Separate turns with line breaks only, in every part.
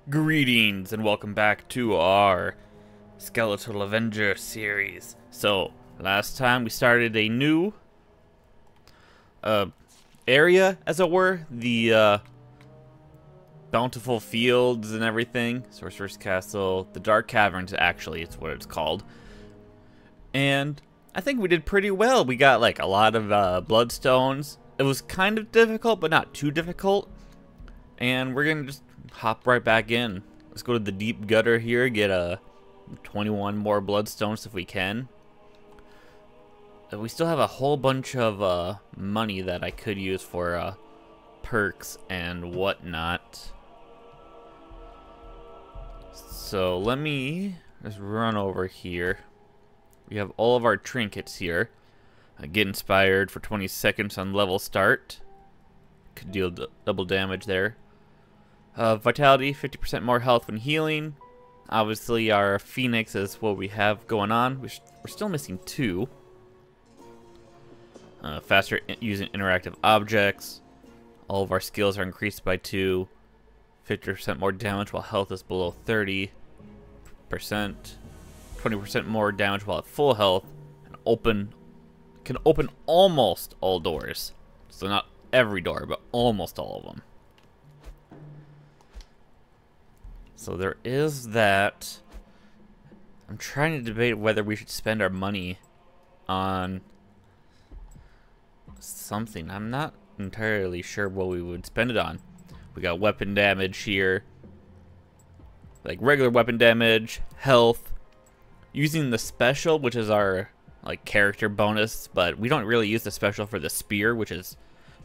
Greetings and welcome back to our Skeletal Avenger series. So, last time we started a new area, as it were, the bountiful fields and everything. Sorcerer's Castle, the Dark Caverns, actually, it's what it's called. And I think we did pretty well. We got like a lot of bloodstones. It was kind of difficult, but not too difficult. And we're gonna just hop right back in. Let's go to the deep gutter here, get 21 more bloodstones if we can. We still have a whole bunch of money that I could use for perks and whatnot. So let me just run over here. We have all of our trinkets here. Get inspired for 20 seconds on level start. Could deal double damage there. Vitality, 50% more health when healing. Obviously, our Phoenix is what we have going on. We're still missing 2. Faster using interactive objects. All of our skills are increased by 2. 50% more damage while health is below 30%. 20% more damage while at full health. And can open almost all doors. So not every door, but almost all of them. So there is that. I'm trying to debate whether we should spend our money on something. I'm not entirely sure what we would spend it on. We got weapon damage here. Like regular weapon damage, health. Using the special, which is our like character bonus, but we don't really use the special for the spear, which is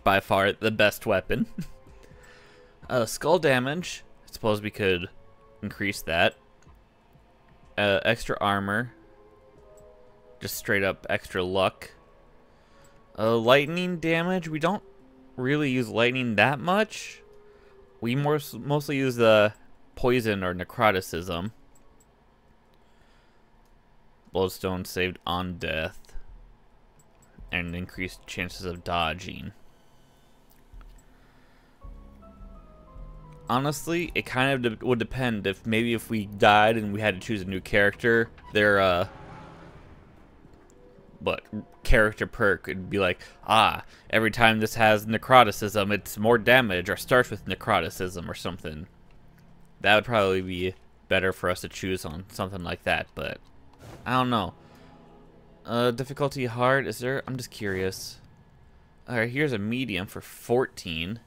by far the best weapon. Skull damage. I suppose we could increase that. Extra armor. Just straight up extra luck. Lightning damage. We don't really use lightning that much. We mostly use the poison or necroticism. Bloodstone saved on death. And increased chances of dodging. Honestly, it kind of would depend if maybe if we died and we had to choose a new character, their character perk would be like, every time this has necroticism, it's more damage, or starts with necroticism or something. That would probably be better for us to choose on something like that, but I don't know. Difficulty hard, is there? I'm just curious. Alright, here's a medium for 14.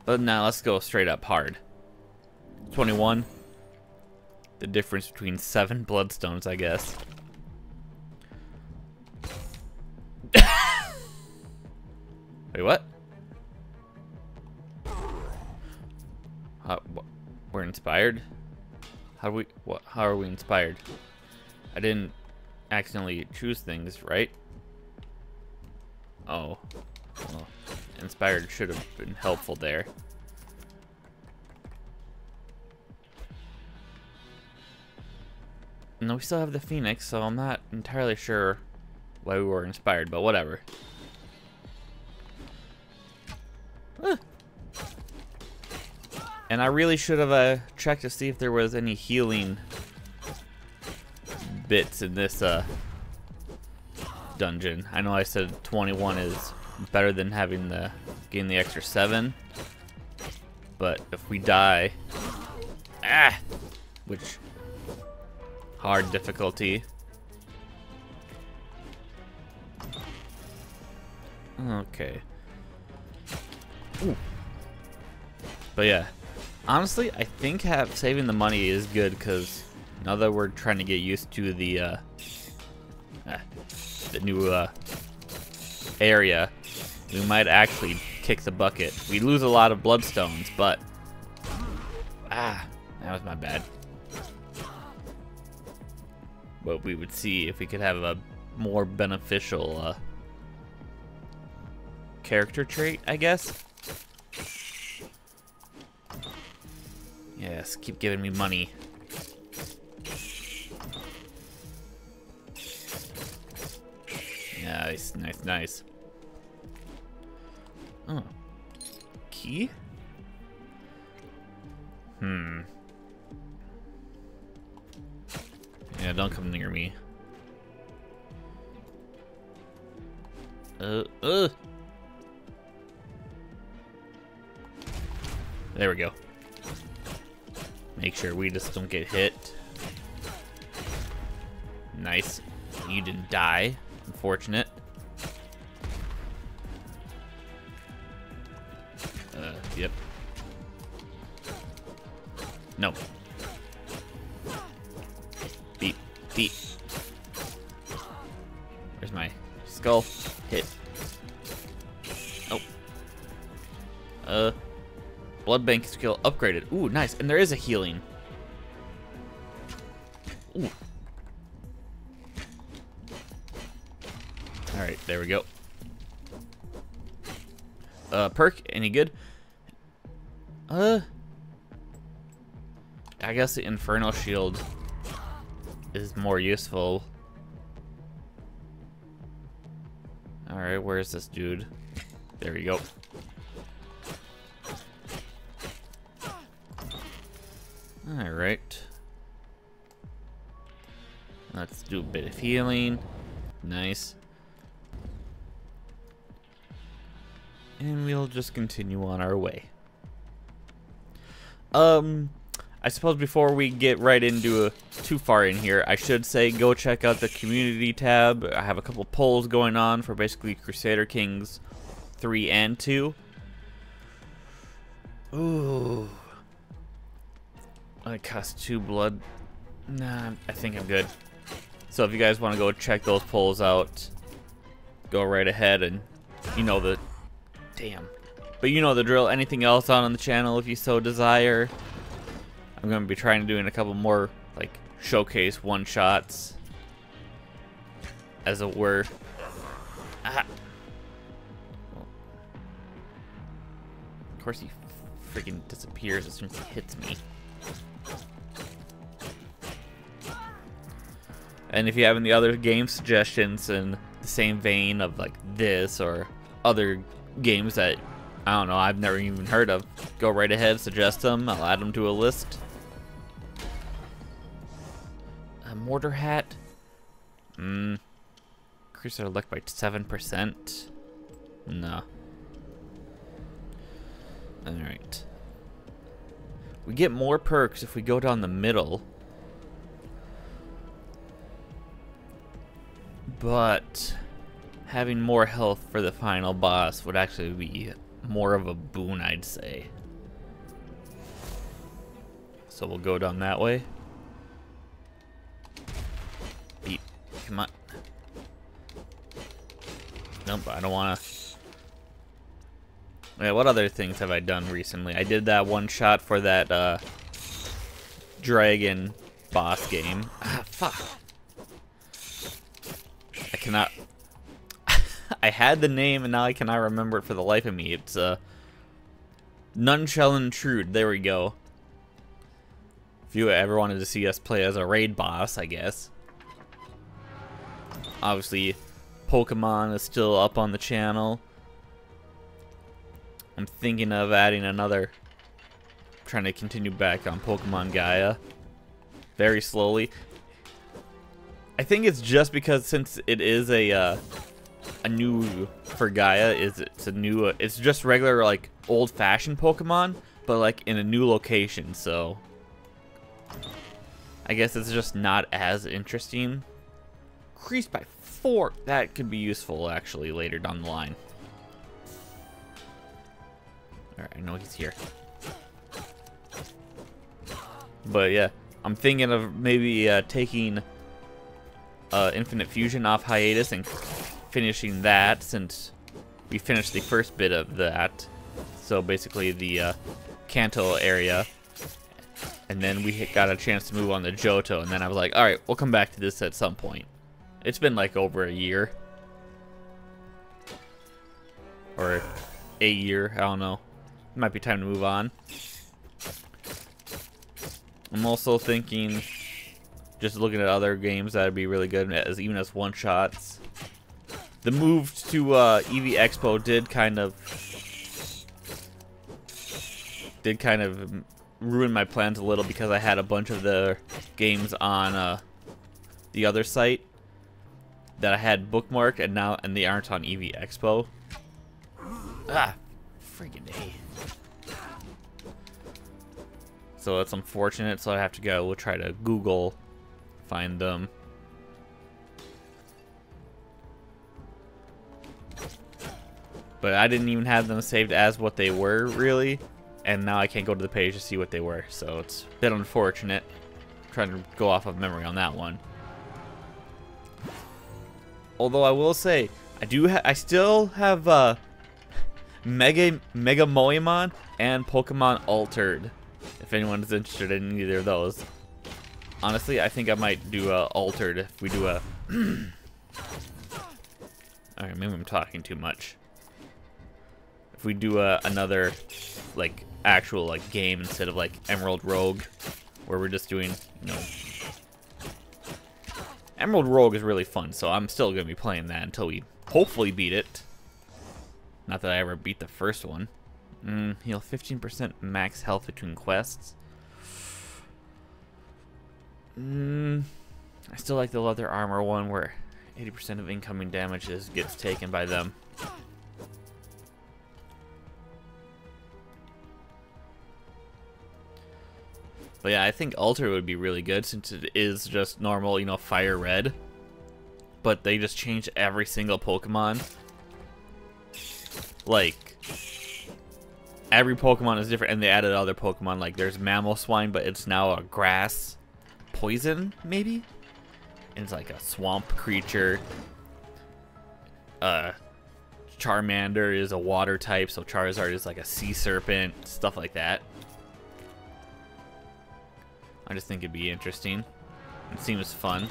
But now let's go straight up hard. 21. The difference between 7 bloodstones, I guess. Wait, what? We're inspired? How are we inspired? I didn't accidentally choose things, right? Oh. Well, inspired should have been helpful there. No, we still have the Phoenix, so I'm not entirely sure why we were inspired, but whatever. And I really should have checked to see if there was any healing bits in this dungeon. I know I said 21 is better than having getting the extra 7, but if we die, which hard difficulty. Okay. Ooh. But yeah, honestly, I think saving the money is good, because now that we're trying to get used to the new area, we might actually kick the bucket. We lose a lot of bloodstones, but that was my bad. But we would see if we could have a more beneficial character trait, I guess. Yes, keep giving me money. Nice, nice, nice. Oh. Key? Yeah, don't come near me. There we go. Make sure we just don't get hit. Nice. You didn't die. Unfortunate. Yep. No. Beep. Beep. Where's my skull? Hit. Oh. Blood bank skill upgraded. Ooh, nice. And there is a healing. Ooh. Alright, there we go. Perk, any good? I guess the Infernal Shield is more useful. Alright, where's this dude? There we go. Alright. Let's do a bit of healing. Nice. And we'll just continue on our way. I suppose before we get right into too far in here, I should say go check out the community tab. I have a couple polls going on for basically Crusader Kings 3 and 2. Ooh. It costs 2 blood. Nah, I think I'm good. So if you guys want to go check those polls out, go right ahead, and you know the... Damn. But you know the drill. Anything else on the channel if you so desire. I'm going to be trying to do a couple more like showcase one-shots, as it were. Ah. Of course he freaking disappears as soon as he hits me. And if you have any other game suggestions in the same vein of like this or other games that, I don't know, I've never even heard of, go right ahead, suggest them. I'll add them to a list. A mortar hat. Increase our luck by 7%. No. Alright. We get more perks if we go down the middle. But having more health for the final boss would actually be more of a boon, I'd say. So we'll go down that way. Beep. Come on. Nope, I don't want to. Yeah, what other things have I done recently? I did that one shot for that dragon boss game. Ah, fuck. I cannot. I had the name and now I cannot remember it for the life of me. It's None Shall Intrude. There we go. If you ever wanted to see us play as a raid boss, I guess. Obviously, Pokemon is still up on the channel. I'm thinking of adding another. Trying to continue back on Pokemon Gaia. Very slowly. I think it's just because since it is a new for Gaia, it's just regular like old-fashioned Pokemon, but like in a new location, so I guess it's just not as interesting. Increased by 4. That could be useful actually later down the line. Alright, I know he's here. But yeah, I'm thinking of maybe taking Infinite Fusion off hiatus and finishing that, since we finished the first bit of that. So basically the Kanto area, and then we got a chance to move on to Johto, and then I was like, alright, we'll come back to this at some point. It's been like over a year. Or a year, I don't know. It might be time to move on. I'm also thinking, just looking at other games that would be really good, even as one-shots. The move to EV Expo did kind of ruined my plans a little because I had a bunch of the games on the other site that I had bookmarked, and they aren't on EV Expo. Ah, freaking A. So that's unfortunate. So I have to go try to Google find them. But I didn't even have them saved as what they were, really. And now I can't go to the page to see what they were. So it's a bit unfortunate. I'm trying to go off of memory on that one. Although I will say, I still have Mega Moemon and Pokemon Altered. If anyone is interested in either of those. Honestly, I think I might do Altered if we do a... Alright, maybe I'm talking too much. If we do another, like, actual, like, game instead of, like, Emerald Rogue, where we're just doing, you know... Emerald Rogue is really fun, so I'm still going to be playing that until we hopefully beat it. Not that I ever beat the first one. Heal 15% max health between quests. I still like the leather armor one where 80% of incoming damage gets taken by them. But yeah, I think Alter would be really good since it is just normal, you know, fire red. But they just changed every single Pokemon. Like, every Pokemon is different, and they added other Pokemon. Like, there's Mammal Swine, but it's now a grass poison, maybe? And it's like a swamp creature. Charmander is a water type, so Charizard is like a sea serpent, stuff like that. I just think it'd be interesting. It seems fun.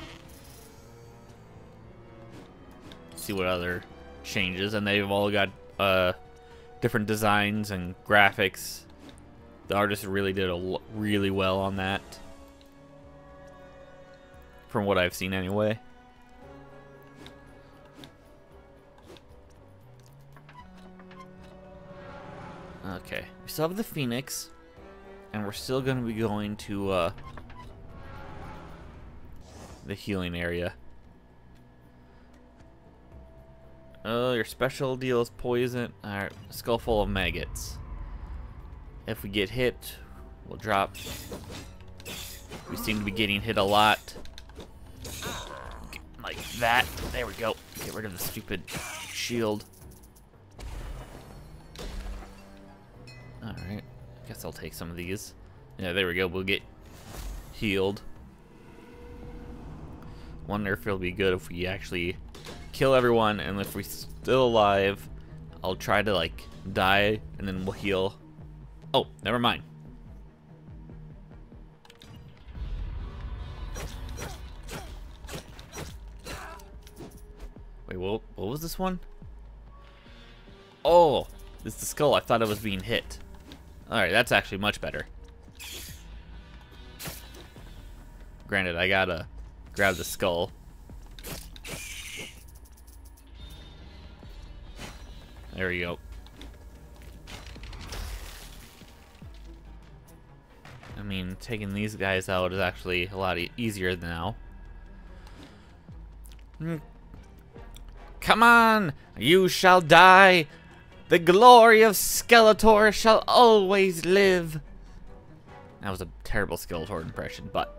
See what other changes, and they've all got different designs and graphics. The artist really did really well on that, from what I've seen anyway. Okay, we still have the Phoenix, and we're still going to be going to the healing area. Oh, your special deals poison. Alright, skull full of maggots. If we get hit, we'll drop. We seem to be getting hit a lot. Like that. There we go. Get rid of the stupid shield. Alright. Guess I'll take some of these. Yeah, there we go. We'll get healed. Wonder if it'll be good if we actually kill everyone, and if we're still alive, I'll try to, like, die, and then we'll heal. Oh, never mind. Wait, what was this one? Oh, it's the skull. I thought it was being hit. Alright, that's actually much better. Granted, I gotta grab the skull. There we go. I mean, taking these guys out is actually a lot easier now. Come on! You shall die! The glory of Skeletor shall always live! That was a terrible Skeletor impression, but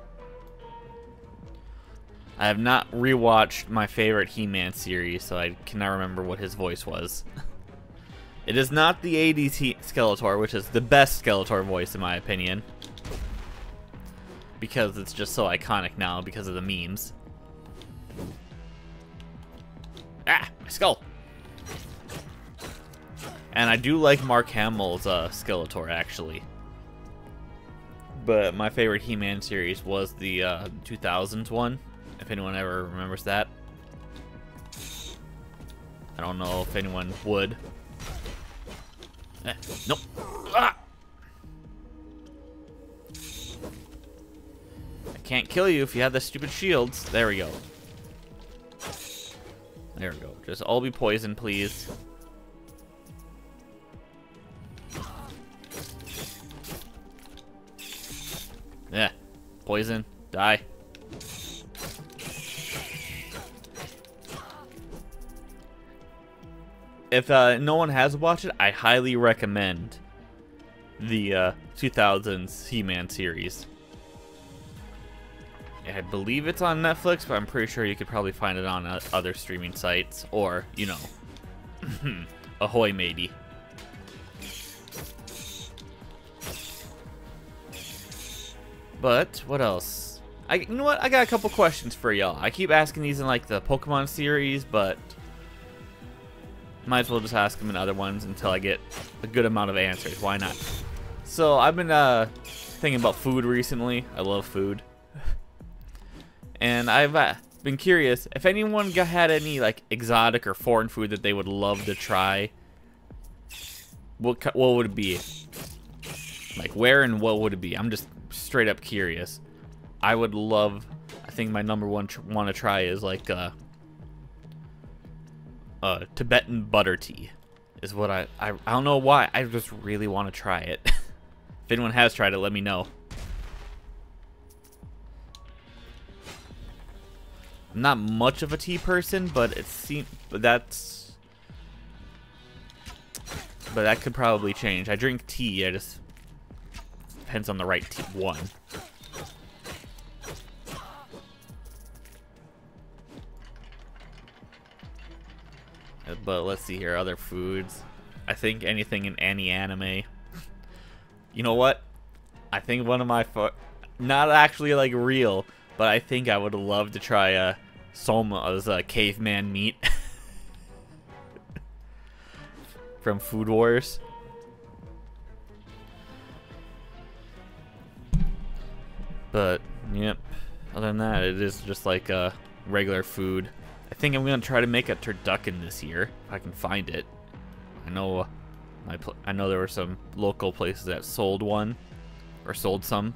I have not rewatched my favorite He-Man series, so I cannot remember what his voice was. It is not the 80s Skeletor, which is the best Skeletor voice in my opinion. Because it's just so iconic now because of the memes. Ah, my skull! And I do like Mark Hamill's Skeletor, actually. But my favorite He-Man series was the 2000s one, if anyone ever remembers that. I don't know if anyone would. Nope. Ah! I can't kill you if you have the stupid shields. There we go. There we go. Just all be poisoned, please. Yeah. Poison. Die. If no one has watched it, I highly recommend the 2000s He-Man series. I believe it's on Netflix, but I'm pretty sure you could probably find it on other streaming sites, or, you know, ahoy matey. But what else? You know what? I got a couple questions for y'all. I keep asking these in like the Pokemon series, but might as well just ask them in other ones until I get a good amount of answers. Why not? So I've been thinking about food recently. I love food. And I've been curious if anyone had any like exotic or foreign food that they would love to try. What would it be? Like where and what would it be? I'm just straight up curious. I would love. I think my number one want to try is like Tibetan butter tea. Is what I don't know why. I just really want to try it. If anyone has tried it, let me know. I'm not much of a tea person, but that could probably change. I drink tea. I just depends on the right one. But let's see here, other foods. I think anything in any anime. You know what? I think one of my not actually like real, but I think I would love to try soma as a caveman meat from Food Wars. But yep, other than that, it is just like regular food. I think I'm gonna try to make a turducken this year if I can find it. I know there were some local places that sold one or sold some.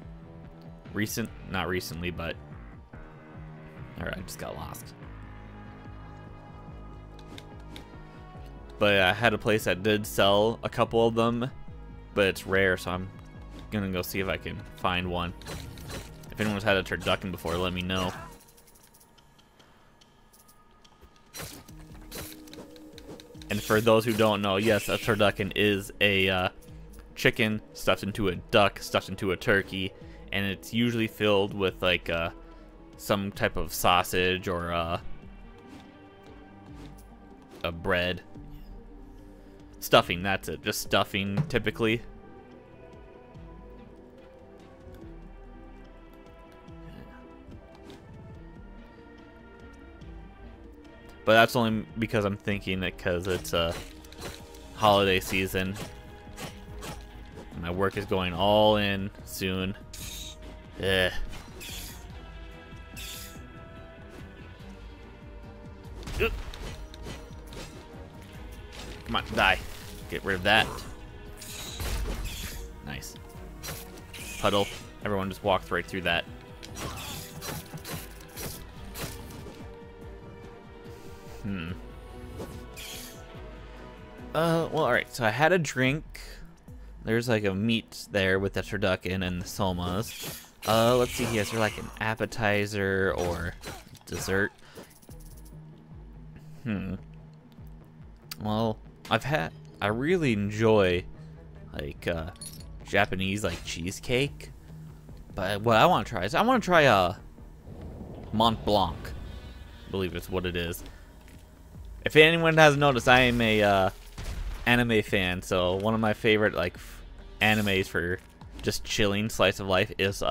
Not recently, but alright, I just got lost. But I had a place that did sell a couple of them, but it's rare, so I'm gonna go see if I can find one. If anyone's had a turducken before, let me know. And for those who don't know, yes, a turducken is a chicken stuffed into a duck, stuffed into a turkey, and it's usually filled with like some type of sausage or a bread. Stuffing, that's it. Just stuffing, typically. But that's only because I'm thinking that because it's a holiday season. My work is going all in soon. Ugh. Come on, die. Get rid of that. Nice. Puddle. Everyone just walked right through that. Well, alright, so I had a drink. There's like a meat there with the turducken and the somas. Let's see here, is there like an appetizer or dessert? Well, I really enjoy like Japanese like cheesecake. But what I want to try is Mont Blanc. I believe it's what it is. If anyone hasn't noticed, I am a anime fan, so one of my favorite like animes for just chilling slice of life is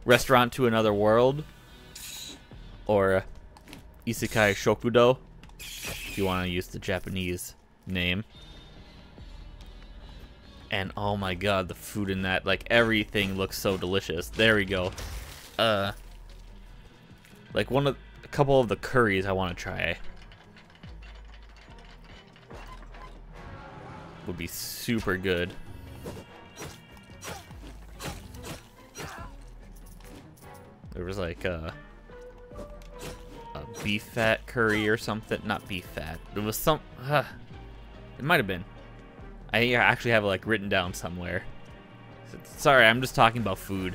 Restaurant to Another World, or Isekai Shokudo, if you want to use the Japanese name. And oh my god, the food in that, like everything looks so delicious. There we go. Like a couple of the curries I want to try would be super good. There was like a beef fat curry or something. Not beef fat. It was some. It might have been. I actually have it like written down somewhere. Sorry, I'm just talking about food.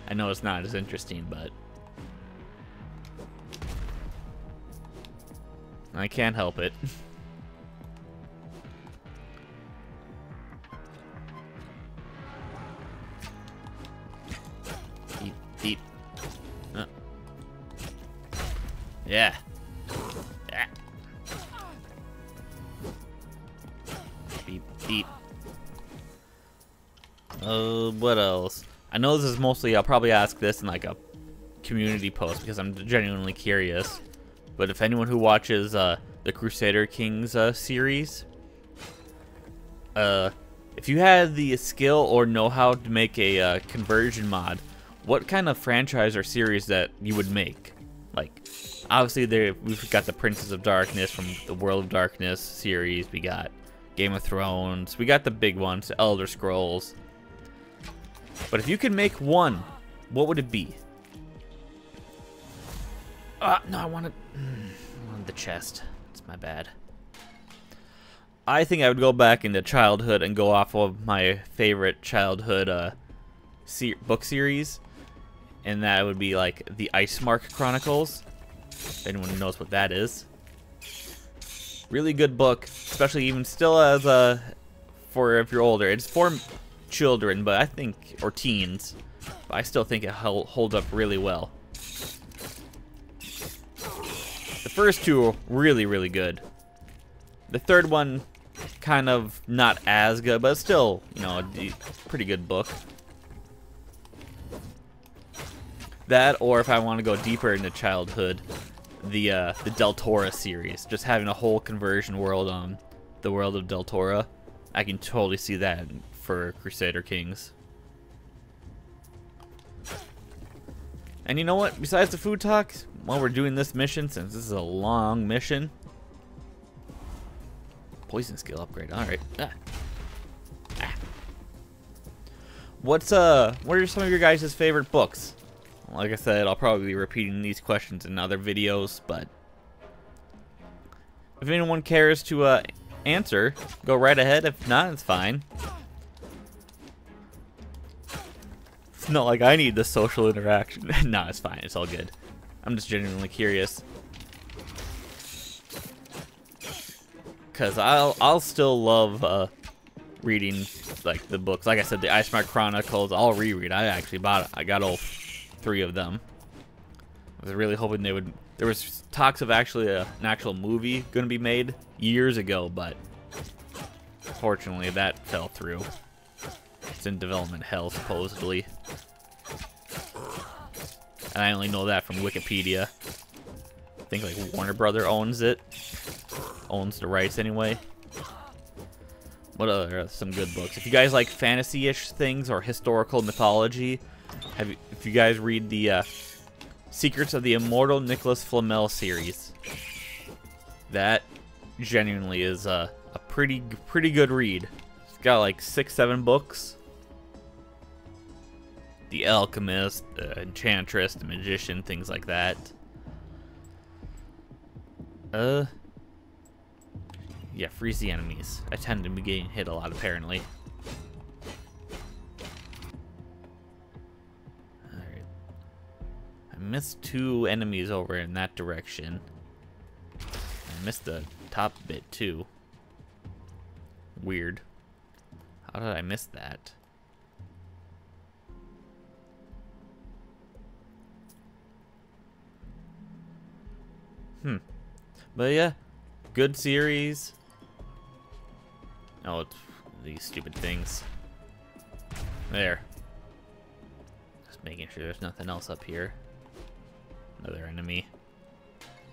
I know it's not as interesting, but I can't help it. Eat, eat. Yeah. Yeah. Beep, beep. What else? I know this is mostly, I'll probably ask this in like a community post because I'm genuinely curious. But if anyone who watches the Crusader Kings series, if you had the skill or know-how to make a conversion mod, what kind of franchise or series that you would make? Like, obviously we've got the Princes of Darkness from the World of Darkness series, we got Game of Thrones, we got the big ones, the Elder Scrolls. But if you could make one, what would it be? No, I wanted the chest. It's my bad. I think I would go back into childhood and go off of my favorite childhood book series. And that would be like the Ice Mark Chronicles. If anyone knows what that is. Really good book, especially even still as for if you're older. It's for children, but I think, or teens. But I still think it holds up really well. The first two are really, really good. The third one, kind of not as good, but still, you know, a pretty good book. That, or if I want to go deeper into childhood, the Deltora series, just having a whole conversion world on the world of Deltora. I can totally see that for Crusader Kings. And you know what? Besides the food talk, while we're doing this mission, since this is a long mission, poison skill upgrade. All right. What are some of your guys' favorite books? Like I said, I'll probably be repeating these questions in other videos, but if anyone cares to answer, go right ahead. If not, it's fine. It's not like I need the social interaction. No, it's fine. It's all good. I'm just genuinely curious. Cause I'll still love reading like the books. Like I said, the Ice Mark Chronicles, I'll reread. I actually bought it. I got all 3 of them. I was really hoping they would. There was talks of actually an actual movie going to be made years ago, but fortunately that fell through. It's in development hell, supposedly. And I only know that from Wikipedia. I think like Warner Brother owns it. Owns the rights anyway. What other some good books? If you guys like fantasy-ish things or historical mythology, if you guys read the Secrets of the Immortal Nicholas Flamel series, that genuinely is a pretty good read. It's got like 6-7 books. The Alchemist, the Enchantress, the Magician, things like that. Yeah, freeze the enemies. I tend to be getting hit a lot, apparently. Alright. I missed 2 enemies over in that direction. I missed the top bit, too. Weird. How did I miss that? But yeah, good series. Oh, it's these stupid things. There. Just making sure there's nothing else up here. Another enemy.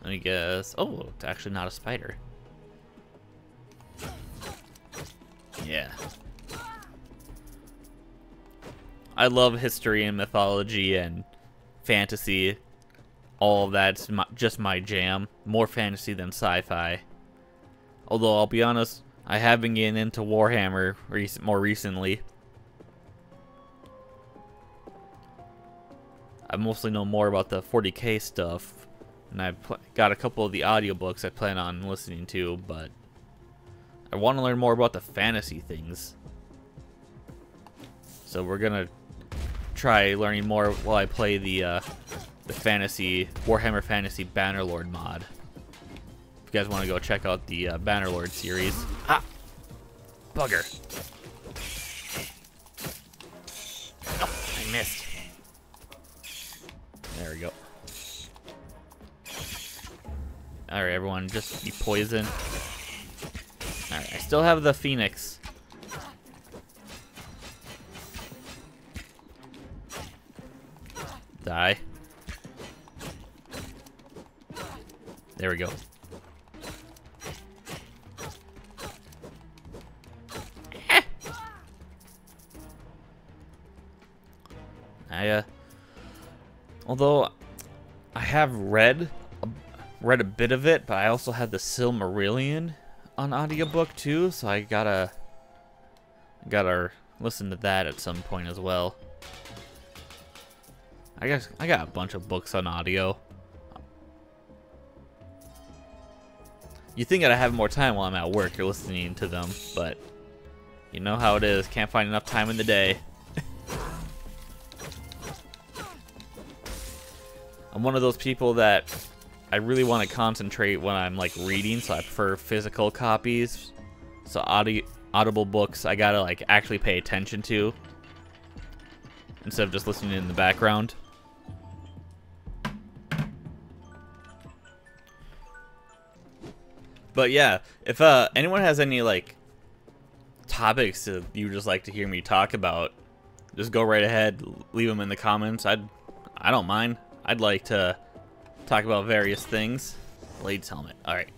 Let me guess. Oh, it's actually not a spider. Yeah. I love history and mythology and fantasy. All of that's just my jam. More fantasy than sci-fi. Although, I'll be honest, I have been getting into Warhammer more recently. I mostly know more about the 40k stuff. And I've got a couple of the audiobooks I plan on listening to, but I want to learn more about the fantasy things. So we're gonna try learning more while I play the fantasy Warhammer Fantasy Bannerlord mod. If you guys want to go check out the Bannerlord series. Ah, bugger! Oh, I missed. There we go. All right, everyone, just be poisoned. All right, I still have the Phoenix. Die. There we go. Although I have read a bit of it, but I also had the Silmarillion on audiobook too, so I gotta listen to that at some point as well. I guess I got a bunch of books on audio. You think I'd have more time while I'm at work or listening to them, but you know how it is. Can't find enough time in the day. I'm one of those people that I really want to concentrate when I'm like reading, so I prefer physical copies. So audible books I gotta like actually pay attention to instead of just listening in the background. But yeah, if anyone has any like topics that you just like to hear me talk about, just go right ahead, leave them in the comments. I don't mind. I'd like to talk about various things. Blade's helmet. All right.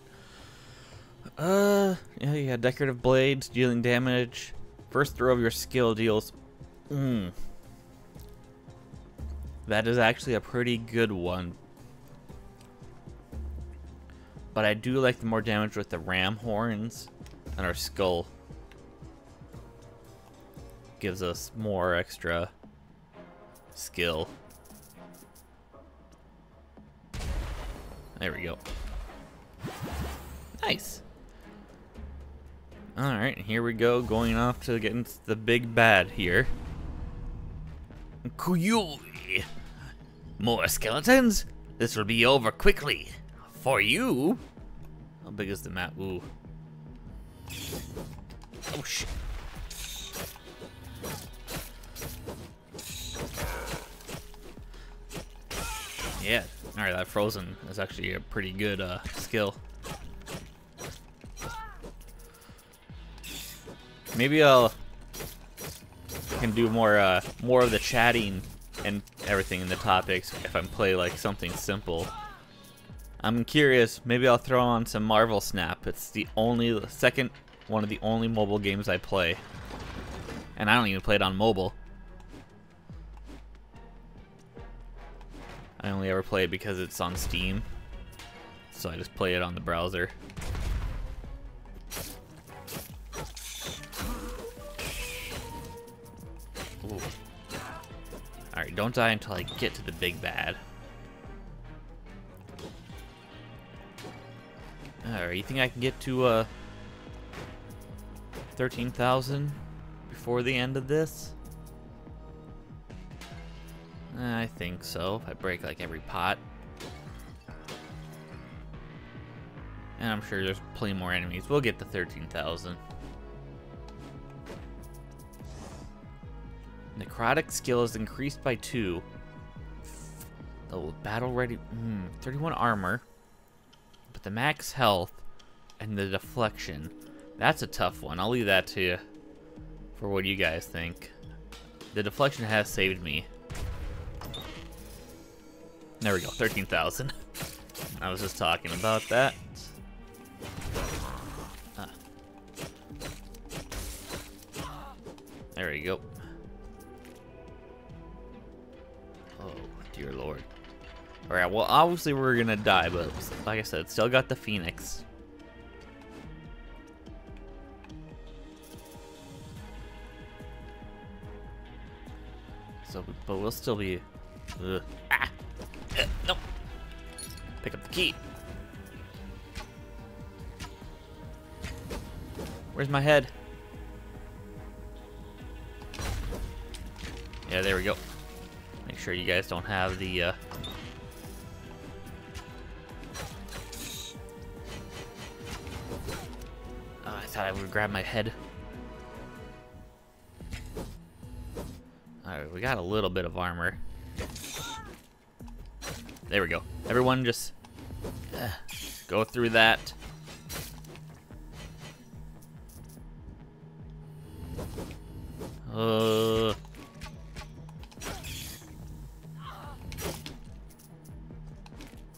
Yeah, decorative blades, dealing damage. First throw of your skill deals. That is actually a pretty good one. But I do like the more damage with the ram horns and our skull. Gives us more extra skill. There we go. Nice. Alright, here we go, going off to get into the big bad here. Kuyui! More skeletons? This will be over quickly. For you? How big is the map? Ooh. Oh, shit. Yeah. Alright, that frozen is actually a pretty good skill. Maybe I can do more of the chatting and everything in the topics if I play like something simple. I'm curious, maybe I'll throw on some Marvel Snap. It's the second one of the only mobile games I play. And I don't even play it on mobile. I only ever play it because it's on Steam. So I just play it on the browser. Ooh. Alright, don't die until I get to the big bad. Alright, you think I can get to 13,000 before the end of this? I think so, if I break like every pot. And I'm sure there's plenty more enemies. We'll get to 13,000. Necrotic skill is increased by 2. Oh, battle ready. 31 armor. But the max health and the deflection. That's a tough one. I'll leave that to you for what you guys think. The deflection has saved me. There we go, 13,000. I was just talking about that. There we go. Oh, dear lord. Alright, well, obviously we're gonna die, but like I said, still got the Phoenix. So, but we'll still be... no. Pick up the key. Where's my head? Yeah, there we go. Make sure you guys don't have the oh, I thought I would grab my head. Alright, we got a little bit of armor. There we go. Everyone just go through that.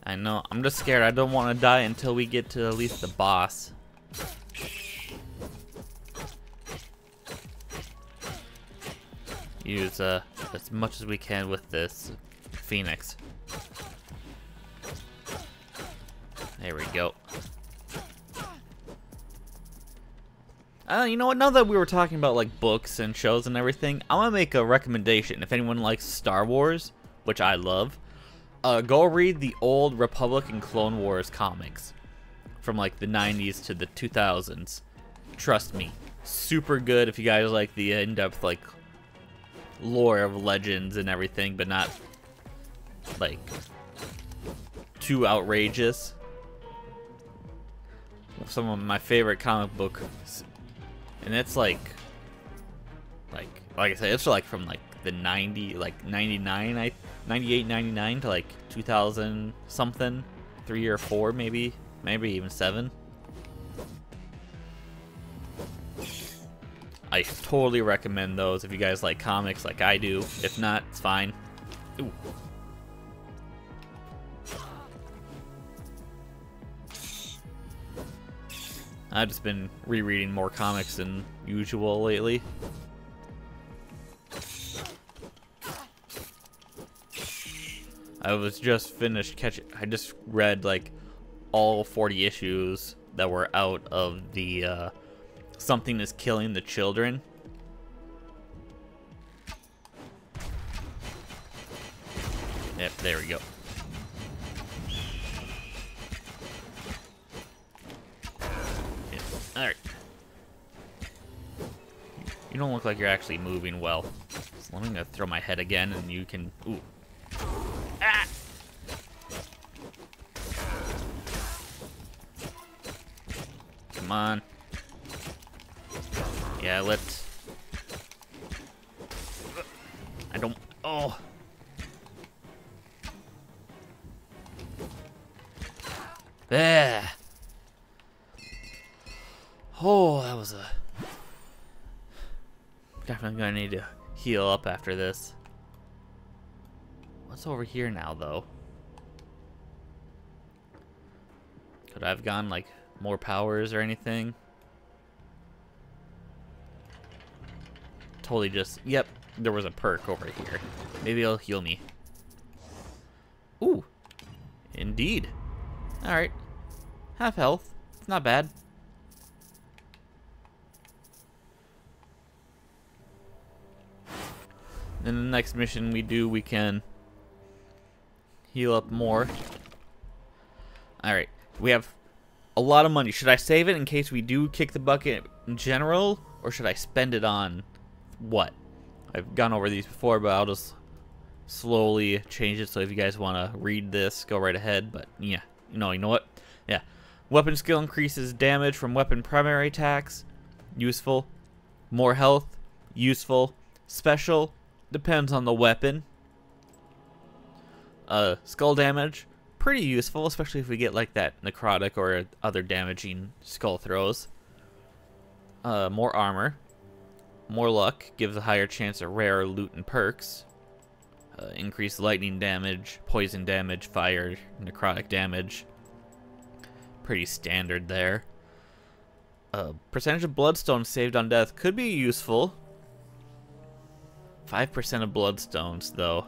I know. I'm just scared. I don't want to die until we get to at least the boss. Use as much as we can with this Phoenix. There we go. You know what? Now that we were talking about like books and shows and everything, I'm gonna make a recommendation. If anyone likes Star Wars, which I love, go read the old Republic and Clone Wars comics from like the 90s to the 2000s. Trust me, super good if you guys like the in-depth like lore of legends and everything, but not like too outrageous. Some of my favorite comic book, and it's like I said, it's like from like the 98, 99 to like 2000 something, 3 or 4 maybe even 7. I totally recommend those if you guys like comics like I do. If not, it's fine. Ooh. I've just been rereading more comics than usual lately. I was just finished I just read like all 40 issues that were out of the Something is Killing the Children. Yep, there we go. Alright. You don't look like you're actually moving well. So I'm gonna throw my head again and you can... Ooh. Ah! Come on. Yeah, let's... I don't... Oh! There! Oh, that was a... Definitely gonna need to heal up after this. What's over here now, though? Could I have gone, like, more powers or anything? Totally just... Yep, there was a perk over here. Maybe it'll heal me. Ooh. Indeed. Alright. Half health. It's not bad. Then the next mission we do, we can heal up more. Alright, we have a lot of money. Should I save it in case we do kick the bucket in general? Or should I spend it on what? I've gone over these before, but I'll just slowly change it. So if you guys want to read this, go right ahead. But yeah, you know what? Yeah. Weapon skill increases damage from weapon primary attacks. Useful. More health. Useful. Special. Depends on the weapon. Skull damage, pretty useful, especially if we get like that necrotic or other damaging skull throws. More armor. More luck, gives a higher chance of rare loot and perks. Increased lightning damage, poison damage, fire, necrotic damage. Pretty standard there. Percentage of bloodstone saved on death could be useful. 5% of bloodstones, though.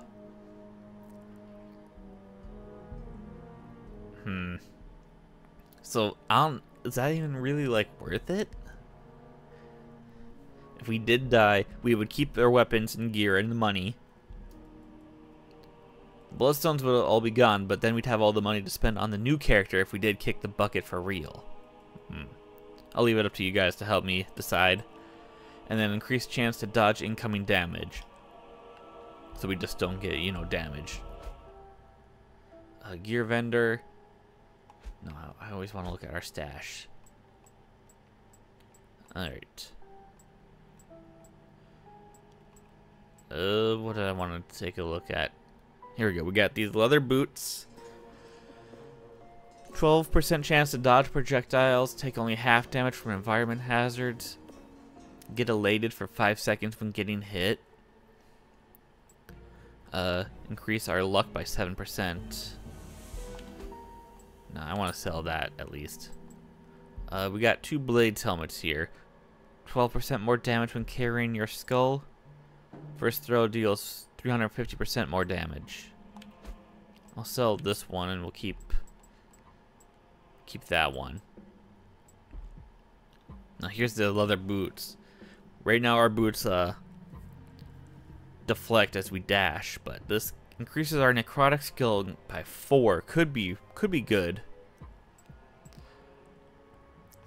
So, is that even really, like, worth it? If we did die, we would keep their weapons and gear and the money. Bloodstones would all be gone, but then we'd have all the money to spend on the new character if we did kick the bucket for real. I'll leave it up to you guys to help me decide. And then increased chance to dodge incoming damage. so we just don't get, you know, damage. Gear vendor. No, I always want to look at our stash. Alright. What did I want to take a look at? Here we go. We got these leather boots. 12% chance to dodge projectiles. Take only half damage from environment hazards. Get elated for 5 seconds when getting hit. Increase our luck by 7%. No, I want to sell that at least. We got 2 blades helmets here. 12% more damage when carrying your skull. First throw deals 350% more damage. I'll sell this one and we'll keep that one. Now here's the leather boots. Right now our boots deflect as we dash, but this increases our necrotic skill by 4. Could be good.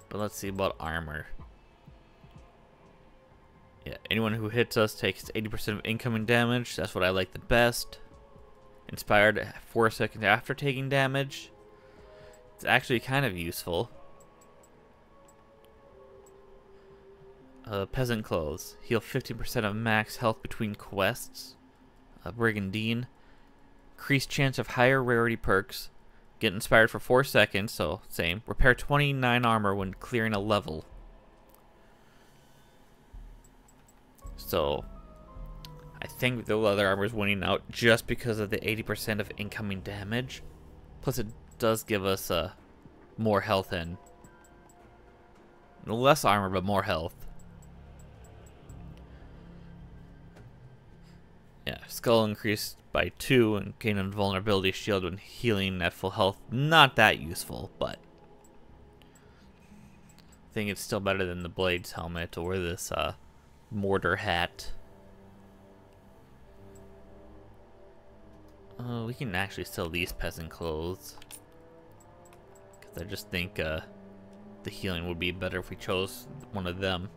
But let's see about armor. Yeah, anyone who hits us takes 80% of incoming damage. That's what I like the best. Inspired 4 seconds after taking damage. It's actually kind of useful. Peasant clothes. Heal 15% of max health between quests. Brigandine. Increased chance of higher rarity perks. Get inspired for 4 seconds, so same. Repair 29 armor when clearing a level. So, I think the leather armor is winning out just because of the 80% of incoming damage. Plus it does give us more health and less armor but more health. Yeah, skull increased by 2 and gain a vulnerability shield when healing at full health. Not that useful, but I think it's still better than the blades helmet or this mortar hat. We can actually sell these peasant clothes. Because I just think the healing would be better if we chose one of them.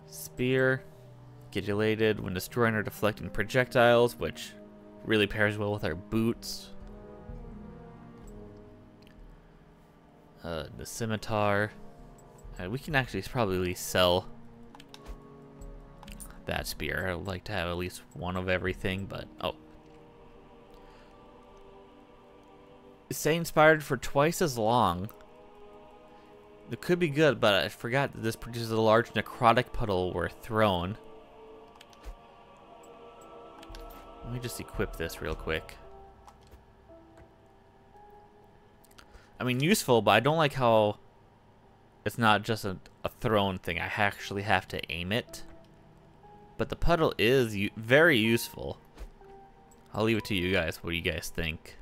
Spear. Get elated when destroying or deflecting projectiles, which really pairs well with our boots. The scimitar. We can actually probably sell that spear. I'd like to have at least one of everything, but oh. Stay inspired for twice as long. It could be good, but I forgot that this produces a large necrotic puddle where thrown. Let me just equip this real quick. I mean, useful, but I don't like how it's not just a thrown thing. I actually have to aim it. But the puddle is very useful. I'll leave it to you guys. What do you guys think?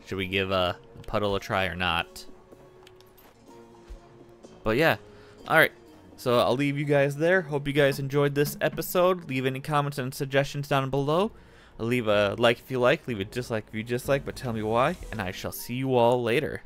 Should we give the puddle a try or not? But yeah, alright. So I'll leave you guys there. Hope you guys enjoyed this episode. Leave any comments and suggestions down below. Leave a like if you like. Leave a dislike if you dislike, but tell me why. And I shall see you all later.